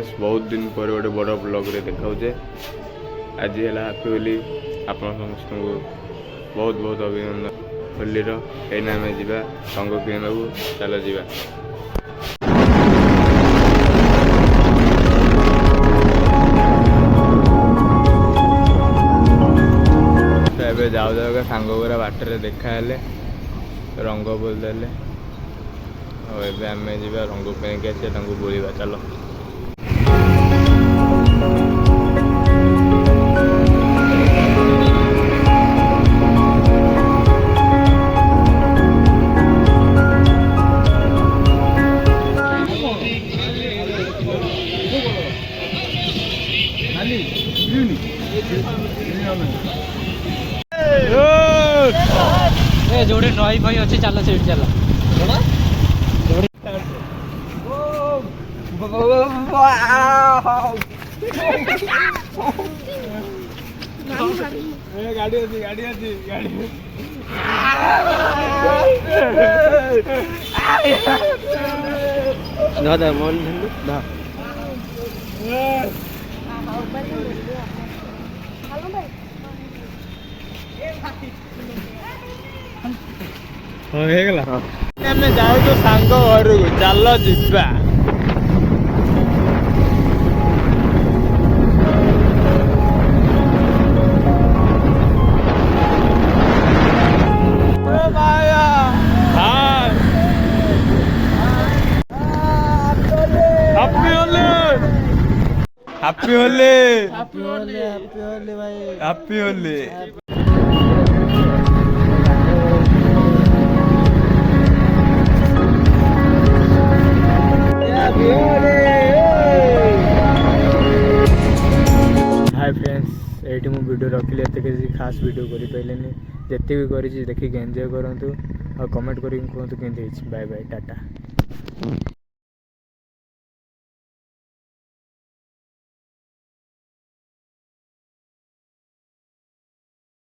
Friends बहुत दिन पर गोटे बड़ ब्लॉग रे देखाऊे आज है हैप्पी होली आप समस्त को बहुत बहुत अभिनंदन होलीर एना आम जा रंग किणा चल जा एबे जाऊ जाऊका सांग गुरा बाटर देखा रंग बोलदेले और आम जा रंग पेनिक आस बोलिबा चलो जोड़े नई फई अच्छे चल से चल गाड़ी अच्छी गाड़ी अच्छी गाड़ी दादा मोल दा जाऊ सांग घर को चल जा happy Holi happy Holi happy Holi भाई हैप्पी होली हाय फ्रेंड्स ये मुझे वीडियो रखिली एत किसी खास वीडियो कर पारे जिते भी कर देखिए एंजॉय करूँ और कमेंट करके कहतु केमती बाय बाय टाटा।